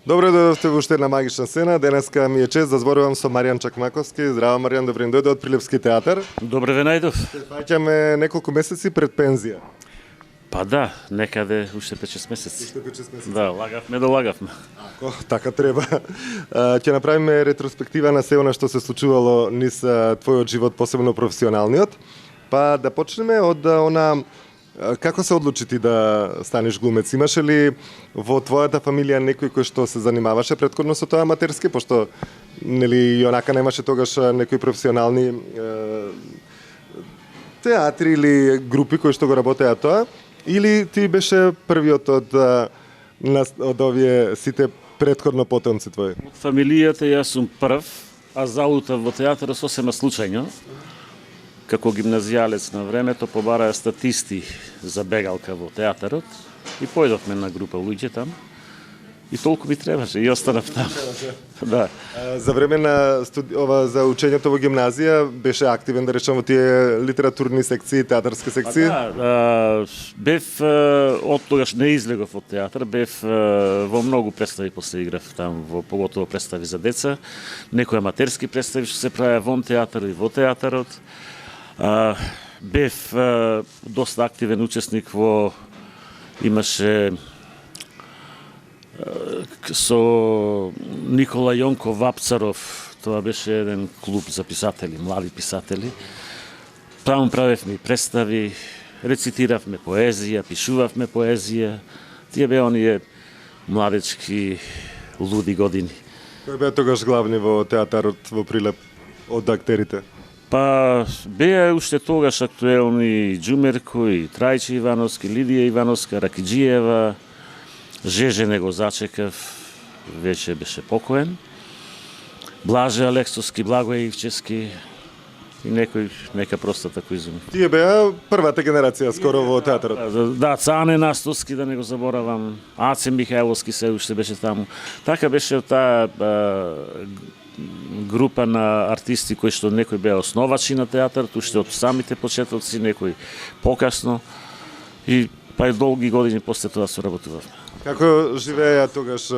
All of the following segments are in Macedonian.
Добро дојдовте во уште една магична сцена. Денеска ми е чест да зборувам со Маријан Чакмаковски. Здраво, Маријан, добре ни дојде од Прилепски театар. Добре ве најдов. Се фаќаме неколку месеци пред пензија. Па да, некаде уште 5-6 месеци. Уште 5-6 месеци. Да, лагавме. Ако така треба. Ќе направиме ретроспектива на се она што се случувало низ твојот живот, посебно професионалниот. Па да почнеме од она како се одлучи ти да станеш глумец? Имаше ли во твојата фамилија некој кој што се занимаваше претходно со тоа аматерски, пошто нели онака немаше тогаш некои професионални театри или групи кои што го работеа тоа? Или ти беше првиот од овие сите претходно потомци твои? Од фамилијата јас сум прв, а залутав во театарот сосема случајно. Како гимназијалец на времето побараа статисти за бегалка во театарот и појдовме на група луѓе там. И толку ми требаше и останав там. Да. За време на за учењето во гимназија беше активен, да речем, во тие литературни секции, театарски секции? Да, бев од тогаш не излегов од театар, бев во многу представи после играв там, поготово представи за деца, некои аматерски представи што се правеа вон театар и во театарот. Бев доста активен учесник во имаше со Никола Јонко Вапцаров, тоа беше еден клуб за писатели, млади писатели. Таму правевме представи, рецитиравме поезија, пишувавме поезија. Тие беа оние младечки луди години. Кој беа тогаш главни во театарот во Прилеп од актерите? Па беа уште тогаш актуелни Џумерко и Трајче Ивановски, Лидија Ивановска, Ракиџиева, Жеже не го зачекав, веќе беше покоен. Блаже Алексовски, Благој Ивчевски и нека просто тако изуми. Тие беа првата генерација скоро во театарот. Да, Цане Настовски, да не го заборавам, Аце Михајловски се уште беше таму. Така беше таа група на артисти кои што некои беа основачи на театарот, уште од самите почетоци, некои покасно и па и долги години после тоа соработувавме. Како живееа тогаш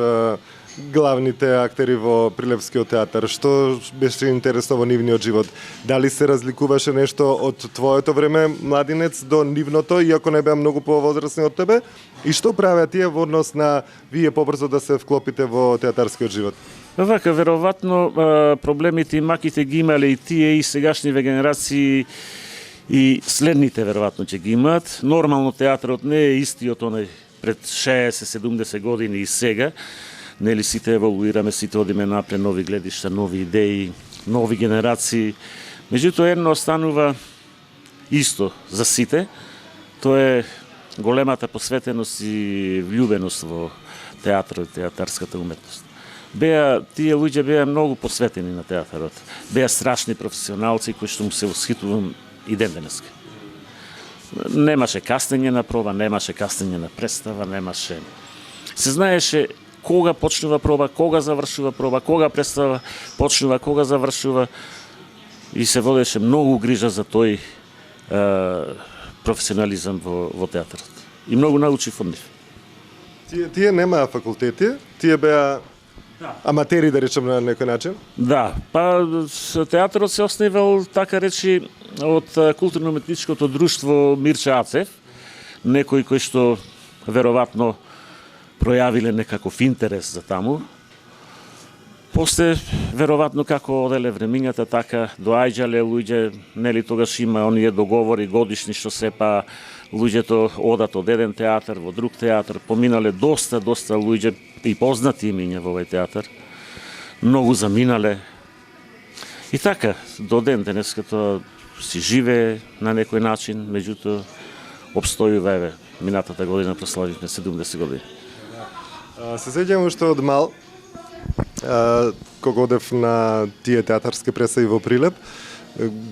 главните актери во Прилепскиот театар? Што беше интересно во нивниот живот? Дали се разликуваше нешто од твоето време, младинец, до нивното, иако не беа многу повозрасни од тебе? И што правеа тие во однос на вие побрзо да се вклопите во театарскиот живот? Вака, веројатно проблемите и маките ги имале и тие и сегашниве генерации и следните веројатно ќе ги имаат. Нормално театарот не е истиот онај пред 60-70 години и сега. Нели сите еволуираме, сите одиме напред, нови гледишта, нови идеи, нови генерации. Меѓутоа едно останува исто за сите. Тоа е големата посветеност и влюбеност во театарот и театарската уметност. Тие луѓе беа многу посветени на театарот. Беа страшни професионалци кои што му се восхитувам и ден денеска. Немаше каснење на проба, немаше каснење на представа, немаше. Се знаеше кога почнува проба, кога завршува проба, кога представа почнува, кога завршува и се водеше многу грижа за тој професионализам во театарот. И многу научив од нив. Тие немаа факултети, тие беа аматери, да речем, на некој начин? Да, па театарот се основал, така речи, од културно-уметничкото друштво Мирче Ацев, некои кои што веројатно пројавиле некаков интерес за таму. После, веројатно, како оделе времињата, така доаѓале луѓе, нели тогаш има оние договори годишни што сепа луѓето одат од еден театар во друг театар, поминале доста луѓе и познати имиња во овој театар, многу заминале. И така, до ден денеска тоа си живее на некој начин, меѓутоа обстојува, еве, минатата година прославивме 70 години. Се сеќавам уште од мал, кога одев на тие театарски представи во Прилеп,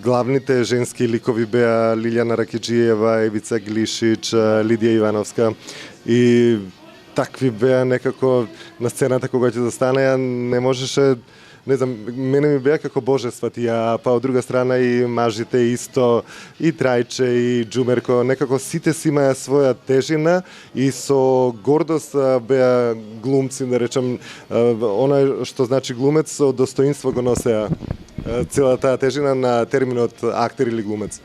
главните женски ликови беа Лилјана Ракиџиева, Евица Глишич, Лидија Ивановска и такви беа некако на сцената кога ќе застанеа, не можеше не знам, мене ми беа како божества тие, па од друга страна и мажите исто, и Трајче, и Џумерко, некако сите си имаја своја тежина и со гордост беа глумци, да речем, она што значи глумец, со достоинство го носеа цела таа тежина на терминот актер или глумец.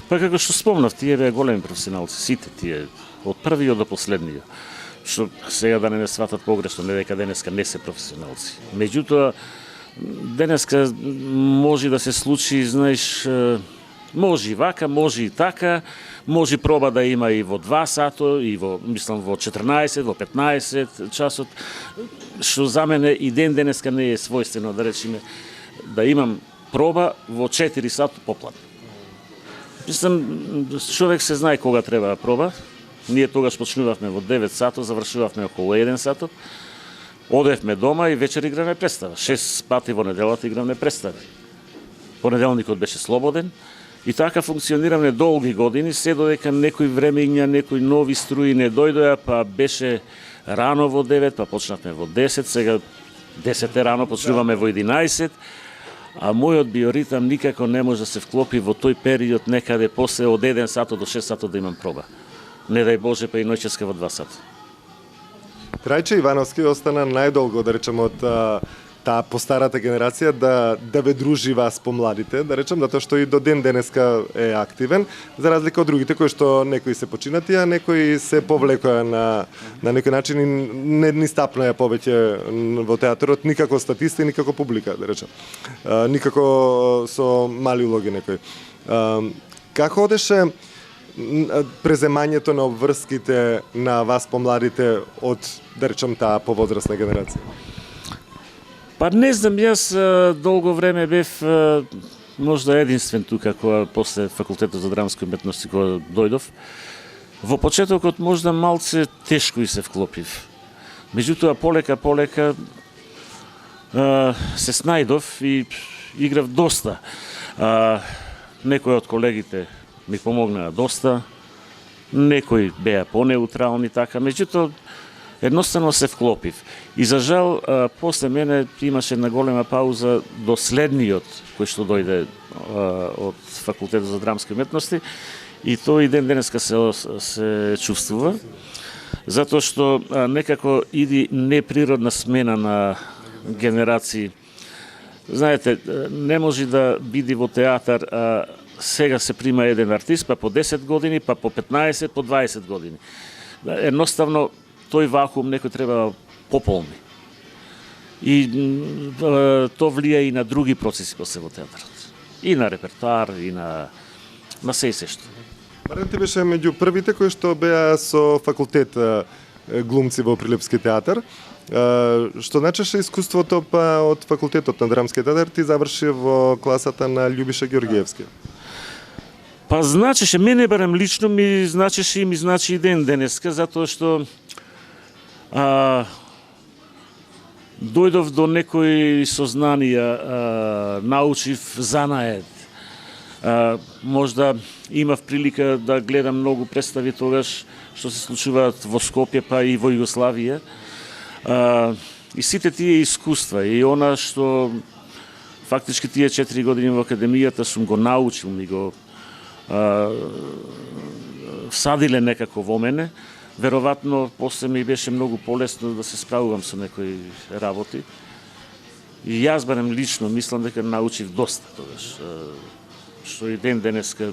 Па како што спомнав, тие беа големи професионалци, сите тие, од првиот до последниот. Што сега да не ме сватат погрешно, не дека денеска не се професионалци. Меѓутоа, денеска може да се случи, знаеш, може и вака, може и така, може проба да има и во 2 сато, и во, мислам, во 14, во 15 часот, што за мене и денеска не е својствено, да речеме, да имам проба во 4 сато попладне. Мислам, човек се знае кога треба да проба. Ние тогаш почнувавме во 9 сато, завршувавме околу 1 сато. Одевме дома и вечер игравме представа. 6 пати во неделата игравме представи. Понеделникот беше слободен. И така функциониравме долги години, се додека некои времења, некои нови струи не дојдоа, па беше рано во 9, па почнавме во 10, сега 10 е рано, почнуваме во 11, а мојот биоритам никако не може да се вклопи во тој период некаде после од 1 сато до 6 сато да имам проба. Не дај Боже, па и ноќеска во 2 сата. Трајче Ивановски остана најдолго, да речем, од таа постарата генерација да ве дружи вас помладите, да речем, затоа што и до ден денеска е активен, за разлика од другите кои што некои се починати, а некои се повлекоа на некој начин и не ни стапнаја повеќе во театарот, никако статисти, никако публика, да речем. Никако со мали улоги некои. Како одеше преземањето на обврските на вас помладите од, да речем, таа повозрастна генерација? Па не знам, јас долго време бев можда единствен тука кога после факултетот за драмски уметности кога дојдов. Во почетокот можда малце тешко и се вклопив. Меѓутоа полека се снајдов и играв доста. Некои од колегите ми помогнаа доста, некои беа понеутрални така, меѓутоа едноставно се вклопив. И за жал, после мене имаше една голема пауза до следниот кој што дојде од факултетот за драмски уметности и тој ден денеска се чувствува, затоа што некако иди неприродна смена на генерации. Знаете, не може да биде во театар, сега се прима еден артист, па по 10 години, па по 15, по 20 години. Едноставно, тој вакуум некој треба да пополни. И то влија и на други процеси после во театарот. И на репертоар, и на се и се што. Барем ти беше меѓу првите кои што беа со факултет глумци во Прилепски театар. Што значеше искуството па од факултетот на драмски театар ти заврши во класата на Љубиша Георгиевски? Па значеше, мене барем лично ми значеше и ми значи и ден денеска, затоа што дојдов до некои сознанија, научив занает. Можда имав прилика да гледам многу представи тогаш што се случуваат во Скопје, па и во Југославија. И сите тие искуства, и она што фактички тие 4 години во академијата сум го научил, ми го всадиле некако во мене, веројатно после ми беше многу полесно да се справувам со некои работи. И јас барем лично мислам дека научив доста тогаш, што и ден денеска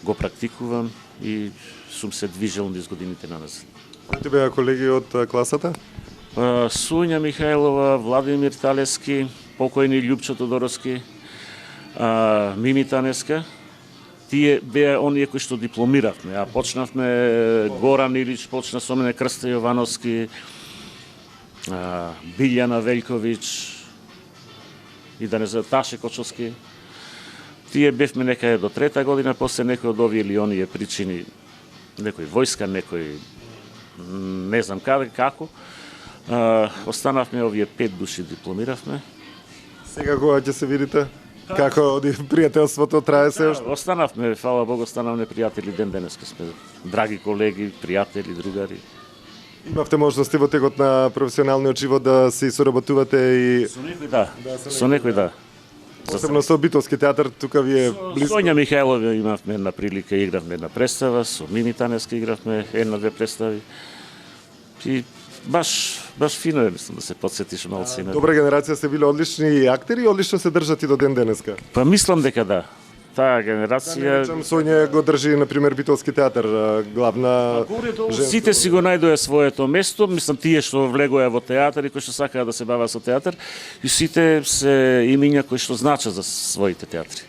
го практикувам и сум се движел низ годините наназад. Кои беа колеги од класата? Суња Михајлова, Владимир Талески, покојни Љупчо Тодороски, Мими Танеска. Тие беа оние кои што дипломиравме, а почнавме Горан Илич, почна со мене Крста Јовановски, Билјана Велјковиќ и да не знам Таше Кочовски. Тие бевме некаде до 3-та година, после некои од овие или оние причини, некој војска, некој не знам каде, како, останавме овие 5 души дипломиравме. Сега кога ќе се видите? Како оди пријателството трае се уште? Останавме, фала Богу, останавме пријатели ден денеска сме. Драги колеги, пријатели, другари. Имавте можности во текот на професионалниот живот да се соработувате и Со некој да. Со некој да. посебно со битолски театар, тука ви е близко. Соња Михајлова имавме една прилика, игравме една представа, со Мими Таневска игравме една-две представи. И баш фино е, мислам, да се подсетиш малце. Добра генерација се биле одлични актери и одлично се држат и до ден денеска. Па мислам дека да. Таа Не генерација... речам, Соња го држи, например, битолски театар, главна женска. Сите си го најдоа своето место, мислам тие што влегоа во театар и кои што сакаа да се бават со театар, и сите се имиња кои што значат за своите театри.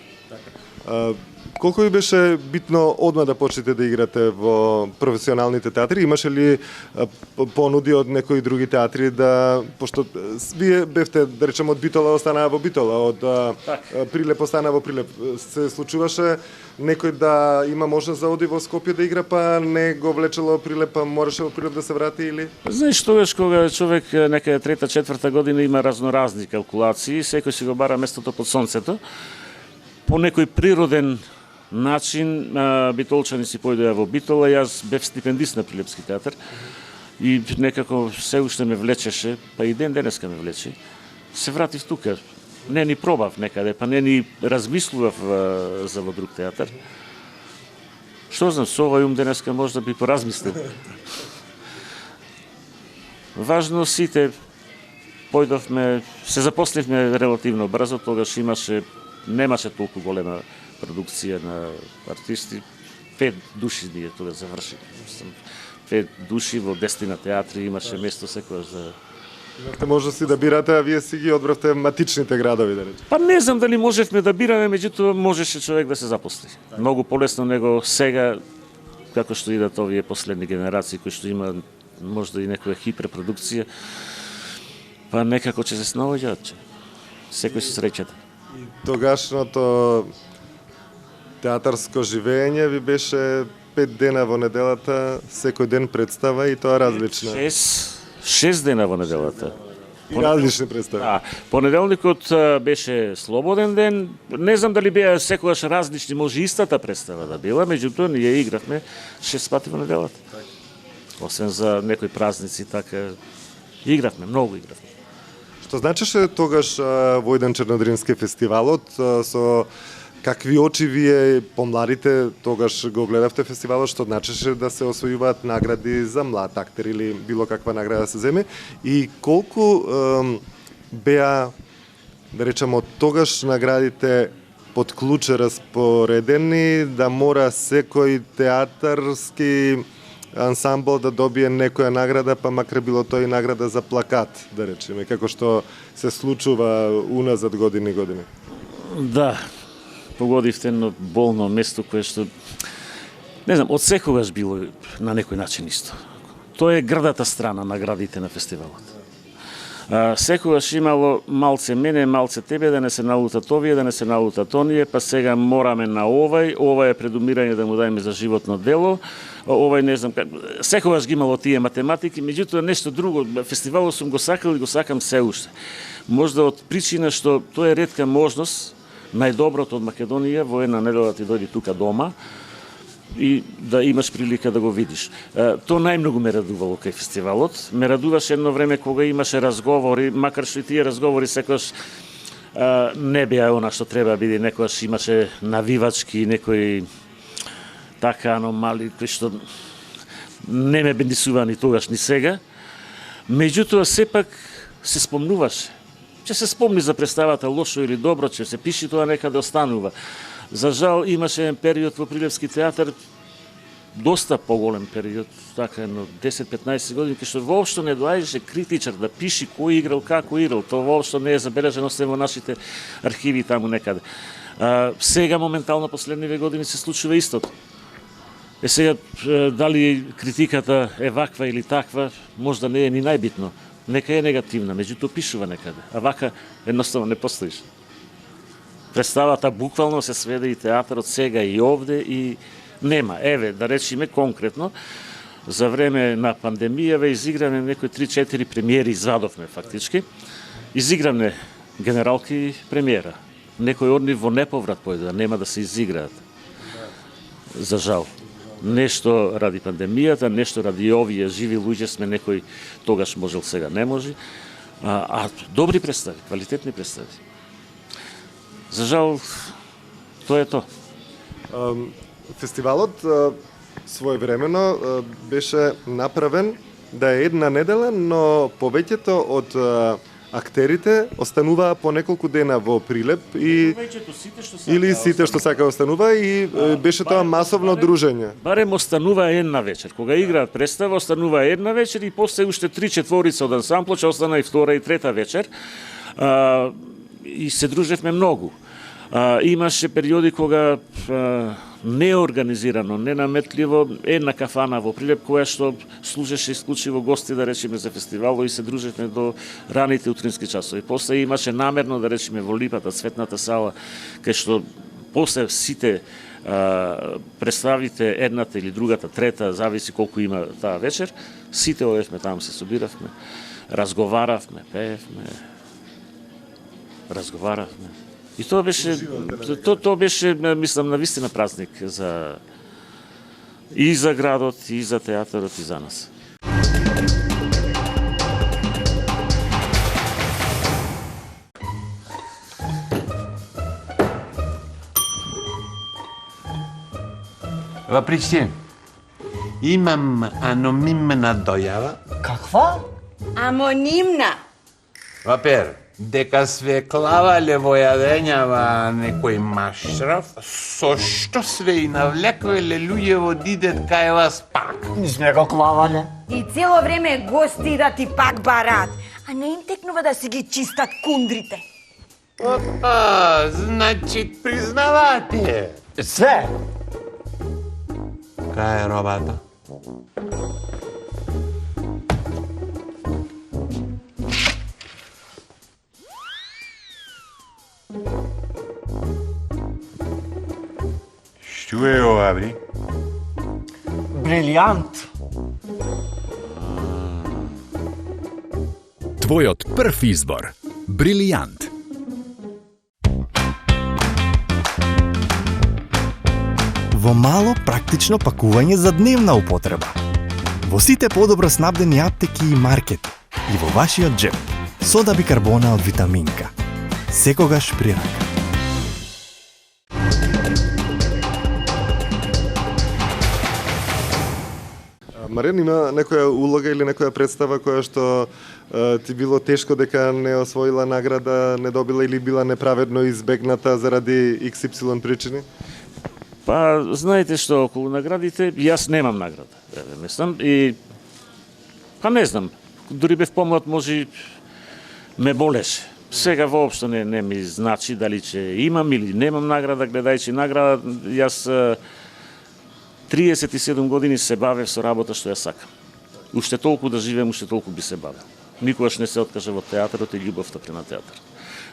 Колку ви беше битно одма да почнете да играте во професионалните театри? Имаше ли понуди од некои други театри да, пошто вие бевте, да речем, од Битола останаа во Битола, од Прилеп останаа во Прилеп. Се случуваше некој да има можност да оди во Скопје да игра, па не го влечело Прилеп, па мораше во Прилеп да се врати или? Знаеш, тогаш кога човек некаде трета, четврта година има разноразни калкулации, секој си го бара местото под сонцето, по некој природен начин битолчани си појдоа во Битола, јас бев стипендист на Прилепски театар и некако се уште ме влечеше, па и ден денеска ме влече. Се вратив тука. Не ни пробав некаде, па не ни размислував за во друг театар. Што знам, со овој ум денеска може да би поразмислил. Важно сите појдовме, се запослевме релативно брзо, тогаш немаше толку голема продукција на артисти. 5 души ние тогаш заврши. 5 души во 10 театри, имаше место секојаш за... Имавте можности да бирате, а вие си ги одбравте матичните градови, да речем. Па не знам дали можевме да бираме, меѓутоа можеше човек да се запосли. Многу полесно него сега, како што идат овие последни генерации, кои што има можда и некоја хиперпродукција, па некако ќе се снаоѓаат, секој се среќата. Тогашното театарско живење ви беше 5 дена во неделата, секој ден представа и тоа различна. 6 дена во неделата. И различни представи. Да, понеделникот беше слободен ден. Не знам дали беа секогаш различни, може истата представа да била, меѓутоа ние игравме 6 пати во неделата. Освен за некои празници, така игравме, многу игравме. Што значеше тогаш во еден Чернодрински фестивалот, со какви очи вие помладите тогаш го гледавте фестивалот, што значеше да се освојуваат награди за млад актер или било каква награда се земе и колку беа, да речеме, од тогаш наградите под клуче распоредени, да мора секој театарски ансамбл да добие некоја награда, па макар било тоа и награда за плакат, да речеме, како што се случува уназад години. Да, погодивте едно болно место кое што, не знам, од секогаш било на некој начин исто. Тоа е грдата страна на наградите на фестивалот. Секогаш имало малце мене, малце тебе, да не се налутат овие, да не се налутат оние, па сега мораме на ова е предумирање да му дајме за животно дело, овај не знам как, секогаш ги имало тие математики, меѓутоа нешто друго, фестивалот сум го сакал и го сакам се уште. Можда од причина што тоа е ретка можност, најдоброто од Македонија во една недела ти дојди тука дома и да имаш прилика да го видиш. Тоа најмногу ме радувало кај фестивалот. Ме радуваше едно време кога имаше разговори, макар што и тие разговори секогаш не беа она што треба биде, некогаш имаше навивачки, некои така аномали кои што не ме бендисува ни тогаш ни сега. Меѓутоа сепак се спомнуваше. Ќе се спомни за представата лошо или добро, ќе се пиши тоа некаде останува. За жал имаше еден период во Прилепски театар, доста поголем период, така едно 10-15 години, кај што воопшто не доаѓаше критичар да пиши кој играл, како играл. Тоа воопшто не е забележено се во нашите архиви таму некаде. Сега моментално последниве години се случува истото. Сега дали критиката е ваква или таква, можда не е ни најбитно. Нека е негативна, меѓутоа пишува некаде. А вака едноставно не постоиш. Представата буквално се сведе и театарот сега и овде и нема. Еве, да речиме конкретно, за време на пандемијава изиграме некои 3-4 премиери, извадовме фактички. Изиграме генералки премиера. Некои од нив во неповрат појдоа, нема да се изиграат. За жал. Нешто ради пандемијата, нешто ради овие живи луѓе сме, некој тогаш можел, сега не може. А добри представи, квалитетни представи. За жал, тоа е тоа. Фестивалот своевремено беше направен да е една недела, но повеќето од актерите остануваа по неколку дена во Прилеп и или сите што сака останува и беше тоа масовно дружење. Барем останува една вечер. Кога играат представа, останува една вечер и после уште 3/4 од ансамблот ќе остана и втора и трета вечер. И се дружевме многу. Имаше периоди кога неорганизирано, ненаметливо, една кафана во Прилеп која што служеше исклучиво гости, да речеме, за фестивало и се дружевме до раните утрински часови. После имаше намерно, да речеме, во Липата, Цветната сала, кај што после сите представите, едната или другата, трета, зависи колку има таа вечер, сите одевме таму, се собиравме, разговаравме, пеевме, разговаравме. И тоа беше, тоа беше, мислам, навистина празник за и за градот, и за театарот, и за нас. Въпреки, имам анонимна дојава. Каква? Амонимна. Вапер, дека све клавале во јадењава некој машраф, со што све и навлеквеле луѓе во дидет кај вас пак. Не сме го клавале. И цело време гости да ти пак барат, а не им текнува да си ги чистат кундрите. Опа, значи признавате. Све. Кај е робата? Што е ова, бри? Брилијант. Твојот прв избор. Брилијант. Во мало практично пакување за дневна употреба. Во сите подобро снабдени аптеки и маркети и во вашиот джеп. Сода бикарбона од витаминка. Секогаш при рака. Марен, има некоја улога или некоја представа која што ти било тешко дека не освоила награда, не добила или била неправедно избегната заради XY причини? Па, знаете што, околу наградите, јас немам награда, мислам, и па не знам, дури бев помлад, може ме болеше. Сега воопшто не ми значи дали ќе имам или немам награда, гледајќи награда, јас 37 години се бавев со работа што ја сакам. Уште толку да живеем, уште толку би се бавел. Никогаш не се откажав од театарот и љубовта према театар.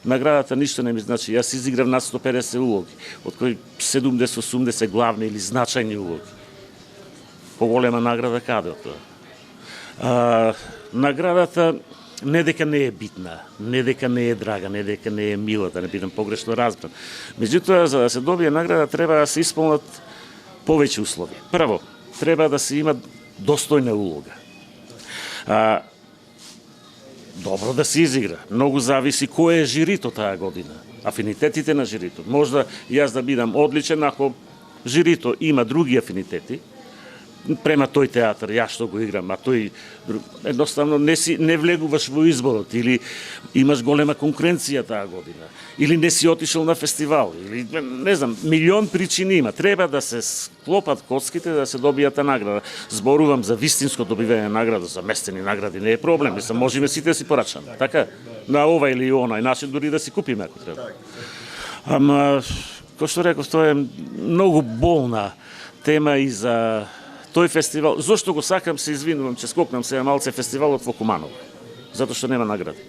Наградата ништо не ми значи. Јас изиграв над 150 улоги, од кои 70-80 главни или значајни улоги. Поголема награда каде од тоа? Наградата не дека не е битна, не дека не е драга, не дека не е мила, да не бидам погрешно разбран. Меѓутоа, за да се добие награда, треба да се исполнат повеќе услови. Прво, треба да се има достојна улога. Добро да се изигра. Многу зависи кој е жирито таа година. Афинитетите на жирито. Можда јас да бидам одличен ако жирито има други афинитети према тој театар, јас што го играм, а тој едноставно не влегуваш во изборот или имаш голема конкуренција таа година или не си отишел на фестивал или не знам, милион причини има. Треба да се склопат коцките да се добијат награда. Зборувам за вистинско добивање награда, за местени награди не е проблем, мислам можеме сите да си порачаме. Така, на ова или онај начин дури да си купиме ако треба. Ама кој што реков, тоа е многу болна тема и за тој фестивал. Зошто го сакам, се извинувам, че скокнам сега малце, фестивалот во Куманово. Затоа што нема награди.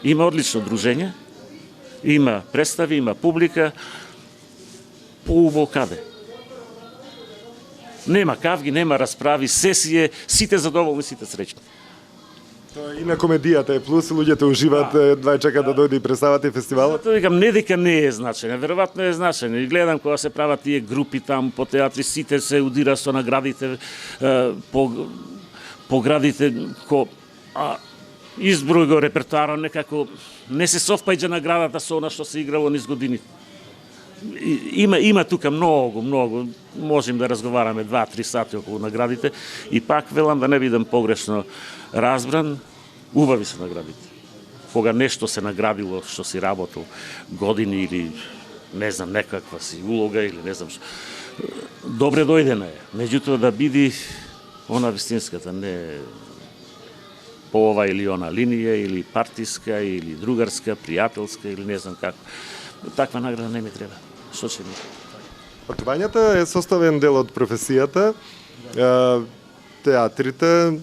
Има одлично дружење, има представи, има публика, поубаво каде. Нема кавги, нема расправи, сесија, сите задоволни, сите среќни. Тоа и на комедијата е плюс, луѓето уживаат, едва чекаат да дојде и представата и фестивалот. Затоа викам, не дека не е значен, веројатно е значен. И гледам кога се прават тие групи там по театри, сите се удира со наградите по градите, изброј го репертуарот, некако не се совпаѓа наградата со она што се играло низ годините. Има тука многу, можем да разговараме 2-3 сати околу наградите и пак велам да не бидам погрешно разбран, убави се наградите. Кога нешто се наградило што си работил години или не знам некаква си улога или не знам што. Добре дојдена е, меѓутоа да биде она вистинската, не по ова или она линија, или партиска, или другарска, пријателска, или не знам како. Таква награда не ми треба. Што ќе ми? Патувањата е составен дел од професијата. Театрите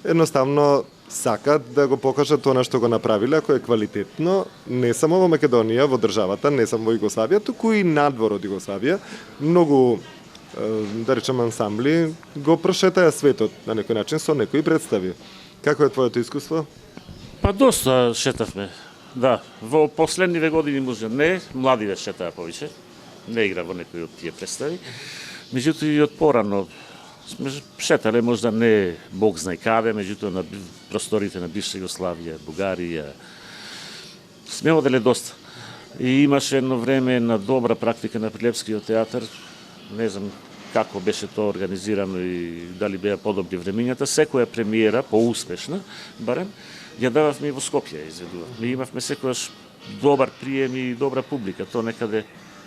едноставно сакат да го покажат она што го направиле, ако е квалитетно, не само во Македонија, во државата, не само во Југославија, туку и надвор од Југославија. Многу, да речем, ансамбли го прошетаја светот на некој начин со некои представи. Како е твоето искуство? Па доста шетавме. Да, во последниве години може не, младиве шетаа повеќе. Не игра во некои од тие представи. Меѓутоа и од порано сме шетале, можда не Бог знае каде, меѓутоа на просторите на бивша Југославија, Бугарија. Сме оделе доста. И имаше едно време на добра практика на Прилепскиот театар. Не знам како беше тоа организирано и дали беа подобри времињата. Секоја премиера, поуспешна, барем, ја дававме и во Скопје, изведувавме. Имавме секојаш добар прием и добра публика. Тоа некаде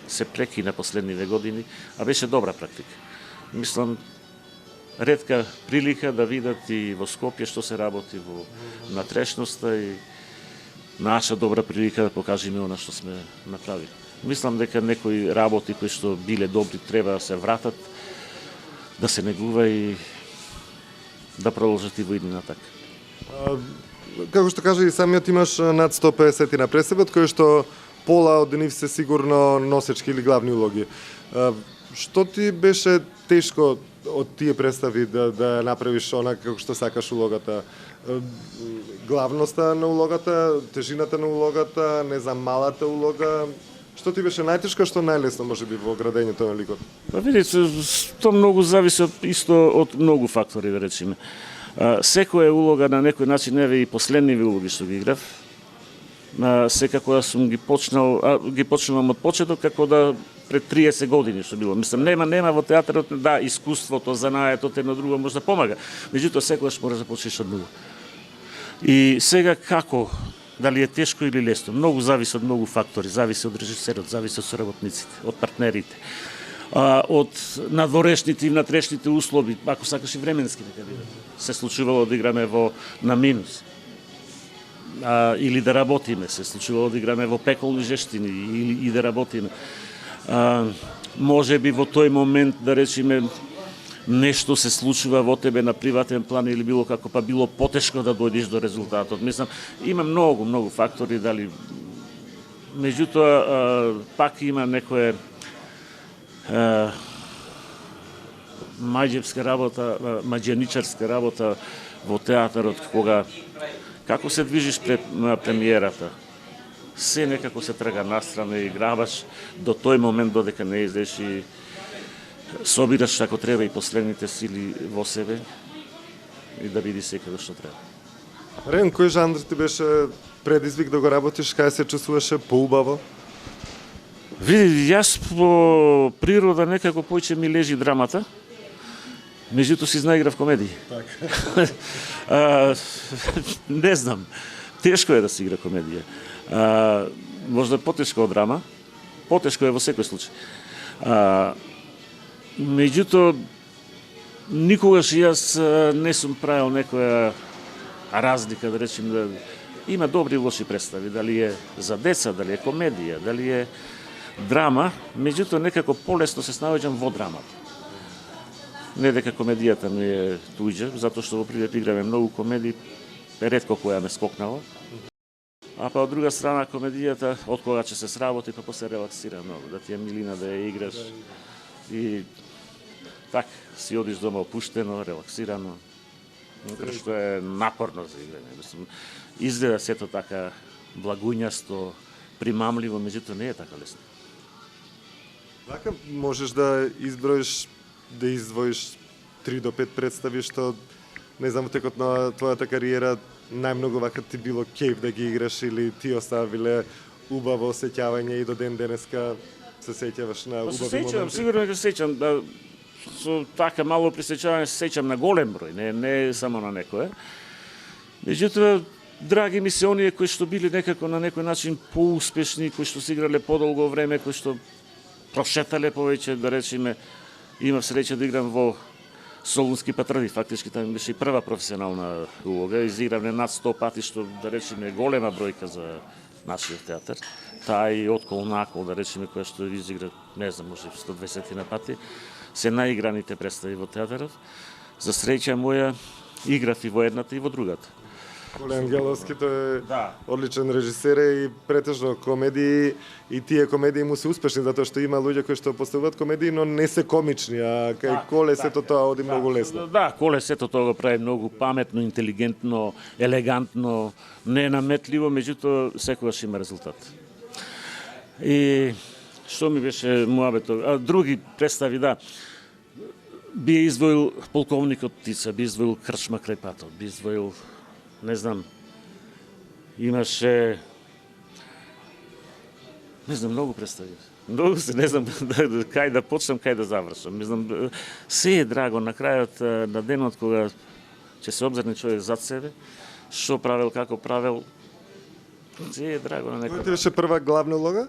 се прекина последниве години, а беше добра практика. Мислам, ретка прилика да видат и во Скопје што се работи во натрешноста и наша добра прилика да покажеме она што сме направили. Мислам дека некои работи кои што биле добри треба да се вратат, да се негува и да продолжат и во иднина така. Како што кажа и самиот, имаш над 150 на пресеб, од кои што пола од нив се сигурно носечки или главни улоги. Што ти беше тешко од тие представи да направиш она како што сакаш улогата? Главноста на улогата, тежината на улогата, не знам, малата улога? Што ти беше најтешко, што најлесно можеби во градењето на ликот? Па видите, тоа многу зависи исто од многу фактори, да речеме. Секоја улога на некој начин, еве и последниве улоги што ги играв, секако да сум ги почнувам од почеток како да пред 30 години што било. Мислам, нема во театарот, да, искуството, занаетот, едно друго може да помага. Меѓутоа, секогаш мора да почнеш од нула. И сега како, дали е тешко или лесно, многу зависи од многу фактори, зависи од режисерот, зависи од соработниците, од партнерите, од надворешните и внатрешните услови, ако сакаш и временски нека бидат. Се случувало да играме на минус. Или да работиме, се случувало да играме во пеколни жештини и да работиме. Може би во тој момент, да речеме, нешто се случува во тебе на приватен план или било како, па било потешко да дојдеш до резултатот. Мислам, има многу фактори, дали меѓутоа пак има некое маѓевска работа, маѓијаничарска работа во театарот, кога како се движиш пред премиерата, се некако се трга настрана и грабаш до тој момент додека не излезеш и собираш ако треба и последните сили во себе и да види секаде што треба. Рен, кој жанр ти беше предизвик да го работиш, кај се чувствуваше поубаво? Види, јас по природа некако поиќе ми лежи драмата, меѓутоа си знаиграв комедии. Не знам, тешко е да се игра комедија. Можда потешко од драма, потешко е во секој случај. Меѓутоа, никогаш јас не сум правил некоја разлика, да речем, да има добри и лоши представи, дали е за деца, дали е комедија, дали е драма, меѓутоа некако полесно се снаоѓам во драмата. Не дека комедијата ми е туѓа, затоа што во Прилеп играме многу комедии, ретко која ме скокнала. А па од друга страна комедијата, од кога ќе се сработи, па после релаксира многу, да ти е милина да ја играш и так си одиш дома опуштено, релаксирано. што е напорно за играње. Мислам, изгледа сето така благуњасто, примамливо, меѓутоа не е така лесно. Вака можеш да издвоиш 3 до 5 представи што не знам текот на твојата кариера најмногу вака ти било кејф да ги играш или ти оставиле убаво осеќавање и до ден денеска се сеќаваш на Се убави сеќавам, моменти? сигурно ќе се сеќам, да, со така мало пресеќавање се сеќам на голем број, не само на некое. Меѓутоа, драги ми се оние кои што били некако на некој начин поуспешни, кои што се играле подолго време, кои што прошетале повеќе, да речеме, имав среќа да играм во Солунски патради, фактички таа беше и прва професионална улога, изигравме над 100 пати, што да речеме голема бројка за нашиот театар. Таа и откол накол, да речеме, која што изигра, не знам, може 120 на пати, се наиграните представи во театарот. За среќа моја, играв и во едната и во другата. Коле Ангеловски тој е Да. одличен режисер и претежно комедии и тие комедии му се успешни затоа што има луѓе кои што поставуваат комедии, но не се комични, а кај Коле сето тоа оди многу лесно. Да, Коле сето тоа го прави многу паметно, интелигентно, елегантно, ненаметливо, меѓутоа секогаш има резултат. И што ми беше муабето, а други представи, да, би издвоил Полковникот Тица, би издвоил Крчма крај патот, би издвоил, не знам, имаше, не знам, многу представи. Многу се, не знам кај да почнам, кај да завршам. Не знам, се е драго на крајот на денот кога ќе се обзирне човек зад себе, што правел, како правел, се е драго на Која некој. ти беше прва главна улога?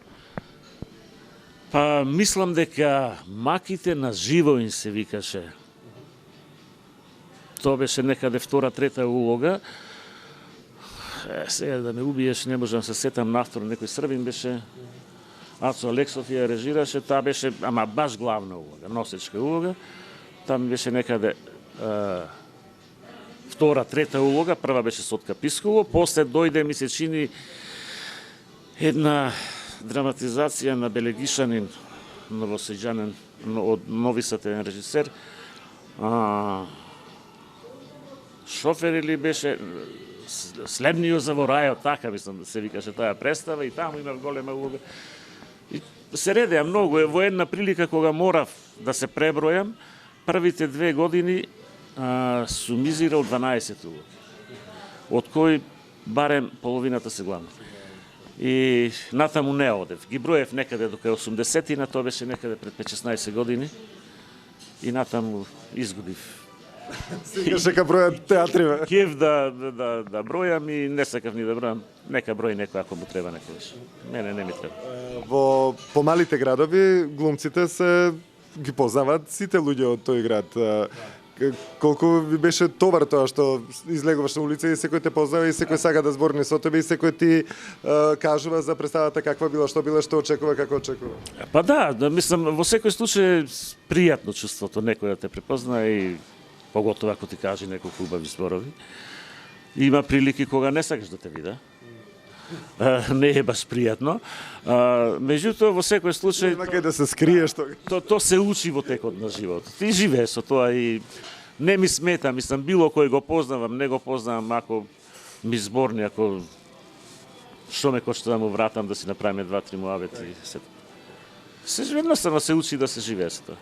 Па мислам дека Маките на Живоин се викаше. Тоа беше некаде втора, трета улога. Сега да ме убиеш, не можам се сетам навтор, некој Србин беше, Ацо Алексов ја режираше, таа беше, ама баш главна улога, носечка улога. Там беше некаде втора, трета улога, прва беше Сотка Писково, после дојде, ми се чини, една драматизација на Белегишанин, новоседјанин, од Нови Сад, еден режисер. Шофер или беше Следниот за во рајот, така мислам да се викаше таа представа и таму имав голема улога. И се редеа многу, во една прилика кога морав да се пребројам, првите 2 години сум изиграл 12 улоги, од кои барем половината се главни. И натаму не одев. Ги броев некаде до кај 80-тина, тоа беше некаде пред 5-16 години. И натаму изгубив. Сега ка бројат театри, бе. Кев да бројам и не сакав ни да бројам. Нека број некој ако му треба некојаш. Мене не ми треба. Во помалите градови глумците се ги познаваат сите луѓе од тој град. Колку ви беше товар тоа што излегуваш на улица и секој те познава и секој сака да зборни со тебе и секој ти кажува за представата каква била, што очекува, како очекува. Па да, мислам, во секој случај пријатно чувството некој да те препозна и поготово ако ти каже неколку убави зборови. Има прилики кога не сакаш да те вида. Не е баш пријатно. Меѓутоа, во секој случај... Нема кај да се скриеш тоа. То се учи во текот на животот. Ти живееш со тоа и не ми смета, мислам, било кој го познавам, не го познавам, ако ми зборни, ако што ме кошта да му вратам, да си направиме 2-3 муабети. Се едноставно се учи да се живее со тоа.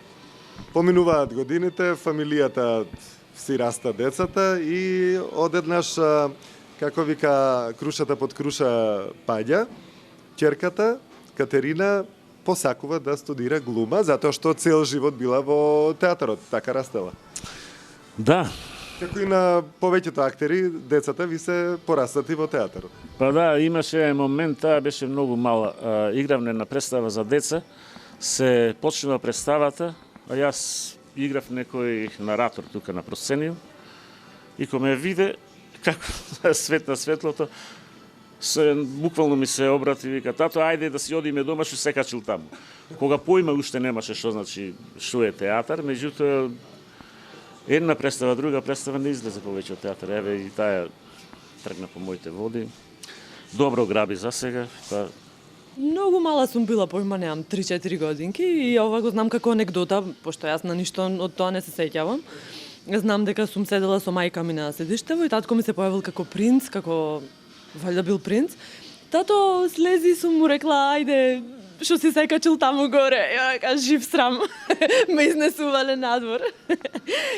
Поминуваат годините, фамилијата си раста децата и одеднаш, како вика, крушата под круша паѓа, ќерката Катерина посакува да студира глума, затоа што цел живот била во театарот, така растела. Да, Како и на повеќето актери, децата ви се порастати во театарот. па да, имаше момент, таа беше многу мала. Игравме на представа за деца, се почнува представата, а јас играв некој наратор тука на просценијум и кога ме виде, како свет на светлото, буквално ми се обрати и вика, тато, ајде да си одиме дома, што се качил таму. Кога поима уште немаше што значи што е театар, меѓутоа една представа, друга представа не излезе повеќе од театар. Еве и таа тргна по моите води. Добро граби за сега, па Многу мала сум била, појма немам 3-4 годинки и ова го знам како анекдота, пошто јас на ништо од тоа не се сеќавам. знам дека сум седела со мајка ми на седиштево и татко ми се појавил како принц, како валјда бил принц. Тато слези, сум му рекла, ајде, што си се качил таму горе. Ја ка жив срам. Ме изнесувале надвор.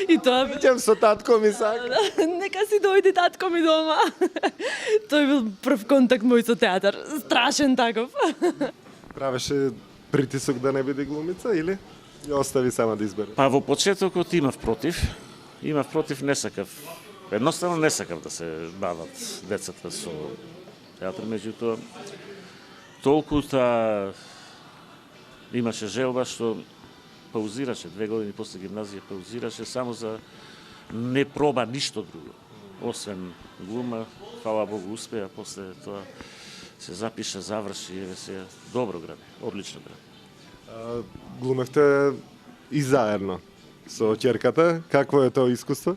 И тоа Идем со татко ми сака. нека си дојде татко ми дома. Тој бил прв контакт мој со театар. Страшен таков. Правеше притисок да не биде глумица или ја остави сама да избере? Па во почетокот имав против. Не сакав. Едноставно не сакав да се бават децата со театар, меѓутоа толку имаше желба што паузираше 2 години после гимназија, паузираше само за не проба ништо друго. Освен глума, фала Богу успеа, после тоа се запиша, заврши, еве се добро граде, одлично граде. Глумевте и заедно со ќерката. Какво е тоа искуство?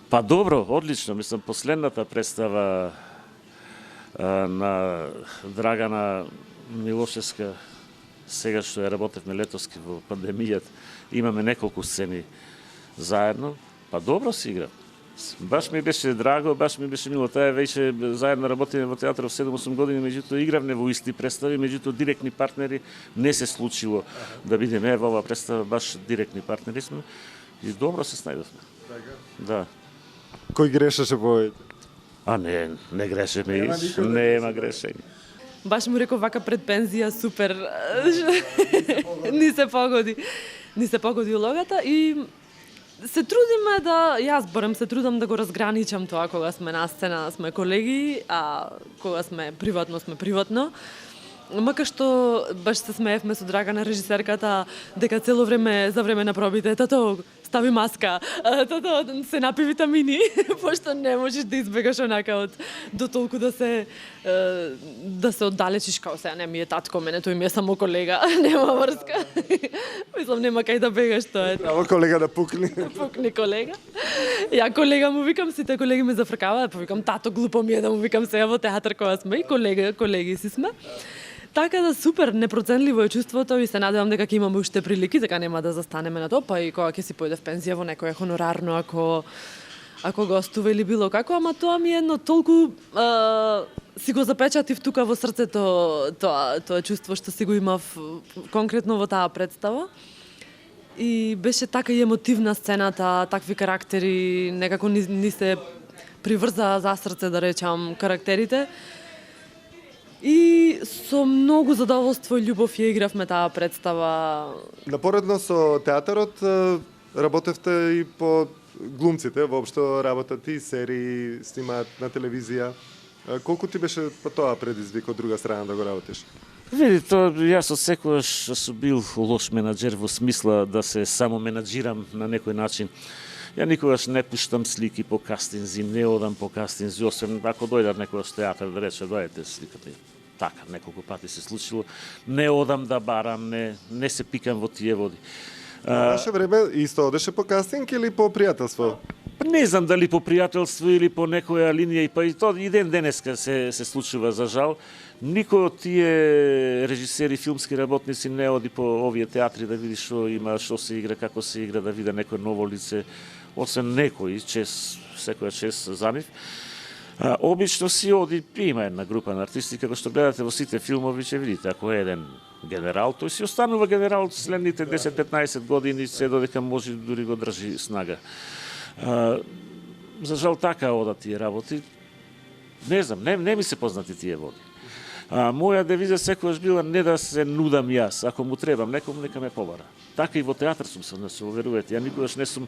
Па добро, одлично, мислам последната представа на Драгана Милошевска, сега што ја работевме летоски во пандемијата, имаме неколку сцени заедно, па добро си игра. Баш ми беше драго, баш ми беше мило. Таа веќе заедно работиме во театарот 7-8 години, меѓутоа игравме во исти представи, меѓутоа директни партнери не се случило да бидеме во оваа представа, баш директни партнери сме и добро се снајдовме. Да. Кој грешеше повеќе? А не грешеме, нема грешење. Баш му реков вака пред пензија, супер. Ни се погоди. Ни се погоди улогата и се трудиме да, јас барем се трудам да го разграничам тоа кога сме на сцена, сме колеги, а кога сме приватно. Мака што баш се смеевме со Драгана режисерката дека цело време за време на пробите, тато стави маска, тато се напи витамини, пошто не можеш да избегаш онака од до толку да се оддалечиш, као сега не ми е татко мене, тој ми е само колега, нема врска. Мислам нема кај да бегаш, тоа е. Право колега да пукни. Пукни колега. Ја колега му викам, сите колеги ме зафркаваат, па викам тато глупо ми е да му викам сега во театар кога сме и колеги си сме. Така да супер, непроценливо е чувството и се надевам дека ќе имаме уште прилики, дека нема да застанеме на тоа, па и кога ќе си појде в пензија во некое хонорарно, ако гостува или било како, ама тоа ми е едно толку си го запечатив тука во срцето тоа чувство што си го имав конкретно во таа представа. И беше така и емотивна сцената, такви карактери, некако ни се приврзаа за срце, да речам, карактерите. И со многу задоволство и љубов ја игравме таа представа. Напоредно со театарот работевте и по глумците, воопшто работат и серии, снимаат на телевизија. Колку ти беше по тоа предизвик од друга страна да го работиш? Види, јас од секогаш сум бил лош менаџер во смисла да се само менаџирам на некој начин. Ја никогаш не пуштам слики по кастинзи, не одам по кастинзи, освен ако дојдат некој од театар да рече дојдете сликате. Така, неколку пати се случило. Не одам да барам, не се пикам во тие води. Ваше време исто одеше по кастинг или по пријателство? Не знам дали по пријателство или по некоја линија, па и тоа и ден денеска се случува за жал. Никој од тие режисери, филмски работници не оди по овие театри да види што има, што се игра, како се игра, да види некој ново лице, освен некој, секоја чест за нив. Обично си оди, има една група на артисти, како што гледате во сите филмови, ќе видите, ако е еден генерал, тој си останува генерал следните 10-15 години, се додека може дури го држи снага. За жал така одат тие работи. Не знам, не ми се познати тие води. Моја девиза секогаш била не да се нудам јас, ако му требам некому, нека ме побара. Така и во театар сум се уверувате, ја никогаш не сум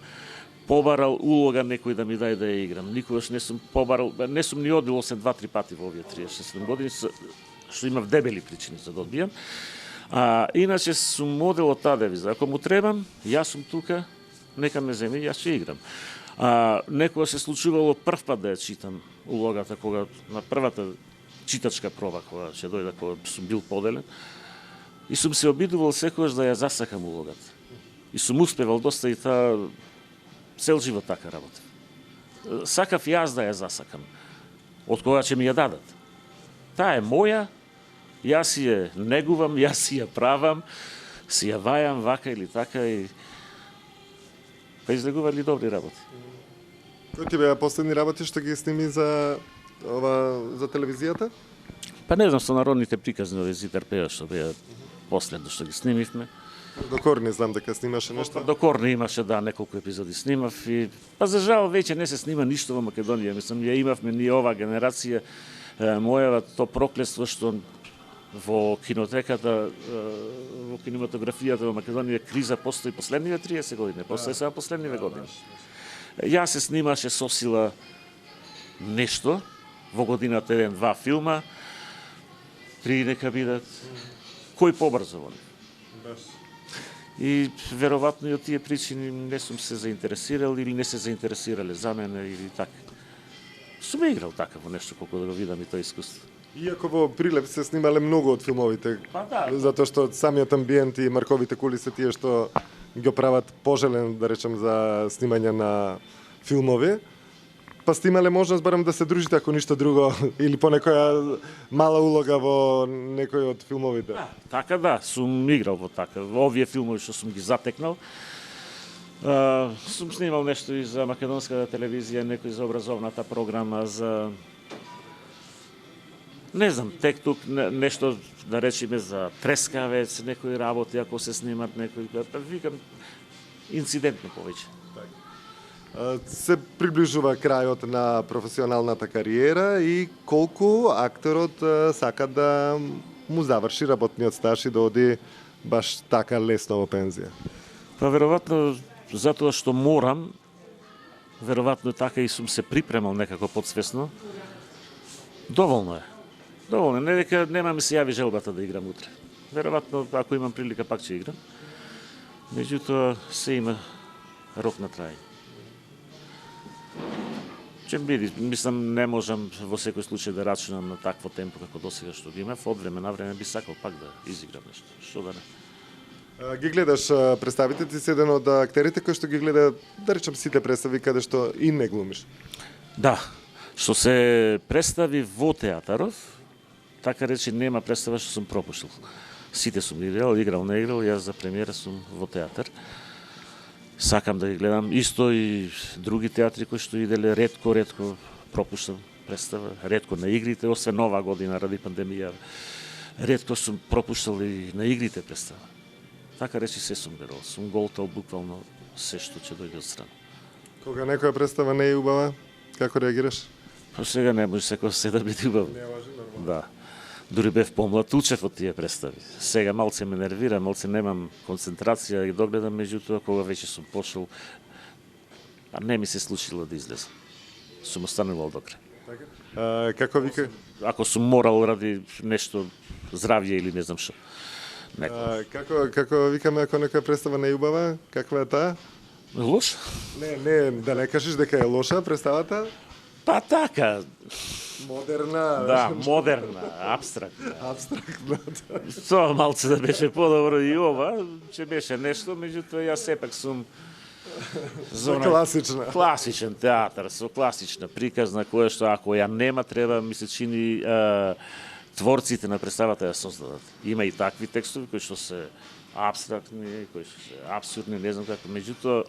побарал улога некој да ми дај да ја играм. Никогаш не сум побарал, не сум ни одбил освен 2-3 пати во овие 36 години, што имав дебели причини за да одбијам. Иначе сум модел од таа девиза. Ако му требам, јас сум тука, нека ме земи, јас ќе играм. Некога се случувало прв пат да ја читам улогата, кога на првата читачка проба, кога ќе дојда, кога сум бил поделен, и сум се обидувал секогаш да ја засакам улогата. И сум успевал доста и таа цел живот така работа. Сакав јас да ја засакам, од кога ќе ми ја дадат. Таа е моја, јас си ја негувам, јас си ја правам, си ја вајам вака или така и Па излегували добри работи. Кои ти беа последни работи што ги сними за за телевизијата? Па не знам, со народните приказни овие Зитар пеа што беа последно што ги снимивме. До Корни знам дека снимаше нешто. До Корни имаше, да, неколку епизоди снимав и па за жал веќе не се снима ништо во Македонија. Мислам, ја имавме ние оваа генерација, мојава то проклество што во кинотеката, во кинематографијата во Македонија криза постои последниве 30 години, постои сега последниве години. Ја се снимаше со сила нешто, во годината 1-2 филма, 3 нека бидат, кој побрзо во нив. И веројатно и од тие причини не сум се заинтересирал или не се заинтересирале за мене или така. Сум играл така во нешто колку да го видам и тоа искуство. Иако во Прилеп се снимале многу од филмовите, Па да. затоа што самиот амбиент и марковите кули се тие што го прават пожелен, да речем, за снимање на филмови. Па сте имале можност барем да се дружите ако ништо друго или по некоја мала улога во некој од филмовите. Така да, сум играл во така. Во овие филмови што сум ги затекнал, сум снимал нешто и за македонската телевизија, некој за образовната програма, за не знам, тек тук нешто да речеме за трескавец, некои работи ако се снимат некои, па викам инцидентно повеќе. Се приближува крајот на професионалната кариера и колку актерот сака да му заврши работниот стаж и да оди баш така лесно во пензија? Па веројатно затоа што морам, веројатно така и сум се припремал некако подсвесно. Доволно е. Доволно е. Не дека нема ми се јави желбата да играм утре. Веројатно ако имам прилика пак ќе играм. Меѓутоа се има рок на трај. Ќе биде, мислам, не можам во секој случај да рачунам на такво темпо како досега што ги имав. Од време на време би сакал пак да изиграм нешто. Што да не. Ги гледаш представите, ти си еден од актерите кои што ги гледа, да речем, сите представи каде што и не глумиш. Да, што се представи во театаров, така речи нема представа што сум пропуштил. Сите сум ги гледал, играл, не играл, јас за премиера сум во театар. Сакам да ги гледам исто и други театри кои што иделе ретко пропуштам представа, ретко на игрите, освен нова година ради пандемија. Ретко сум пропуштал и на игрите представа. Така речи се сум гледал, сум голтал буквално се што ќе дојде од страна. Кога некоја представа не е убава, како реагираш? Па сега не може секој се да биде убав. Не може, нормално. Да. Дури бев помлад, учев од тие представи. Сега малце ме нервира, малце немам концентрација и догледам, меѓутоа кога веќе сум пошол, а не ми се случило да излезам. Сум останувал до крај. Како вика? Ако сум морал ради нешто здравје или не знам што. Како викаме ако некоја представа не е убава, каква е таа? Лош? Не, да не кажеш дека е лоша представата? Па така, Модерна. да, модерна, абстрактна. Абстрактна. Тоа малце да беше подобро и ова, че беше нешто, меѓутоа јас сепак сум Класична. Класичен театар, со класична приказна, која што ако ја нема, треба, ми се чини, творците на представата ја создадат. Има и такви текстови кои што се абстрактни, кои што се абсурдни, не знам како, меѓутоа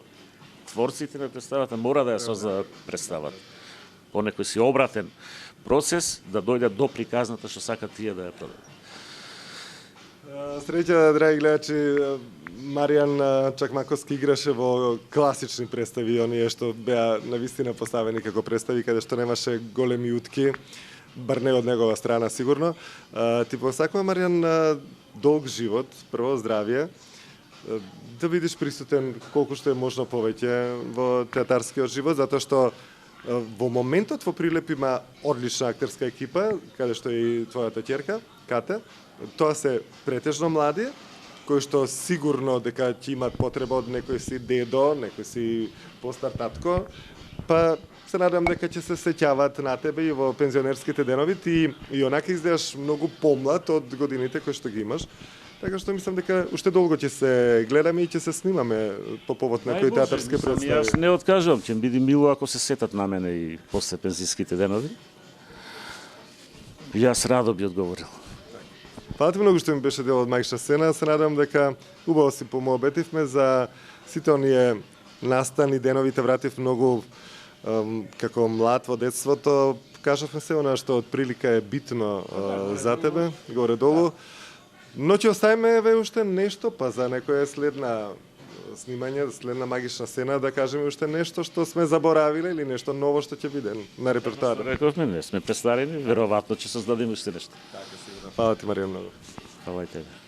творците на представата мора да ја создадат представата. По некој си обратен процес да дојдат до приказната што сакат тие да ја продадат. Среќа, драги гледачи, Маријан Чакмаковски играше во класични представи, оние што беа навистина поставени како представи, каде што немаше големи утки, бар не од негова страна сигурно. Ти посакува, Маријан, долг живот, прво здравје, да бидеш присутен колку што е можно повеќе во театарскиот живот, затоа што во моментот во Прилеп има одлична актерска екипа, каде што е и твојата ќерка, Кате. Тоа се претежно млади, кои што сигурно дека ќе имат потреба од некој си дедо, некој си постар татко, па се надам дека ќе се сеќаваат на тебе и во пензионерските денови. Ти и онака изгледаш многу помлад од годините кои што ги имаш. Така што мислам дека уште долго ќе се гледаме и ќе се снимаме по повод на кои театарски представи. Јас не откажувам, ќе биде мило ако се сетат на мене и после пензиските денови. Јас радо би одговорил. Фала ти многу што ми беше дел од Мајкша сцена. Се надам дека убаво си помообетивме за сите оние настани деновите вратив многу како млад во детството. Кажавме се она што од прилика е битно за тебе, горе-долу. Но ќе оставиме ве уште нешто, па за некоја следна снимање, следна магична сцена, да кажеме уште нешто што сме заборавиле или нешто ново што ќе биде на репертоарот. Рековме, не сме престарени, веројатно ќе создадеме уште нешто. Фала ти, Марија, многу. Фала и тебе.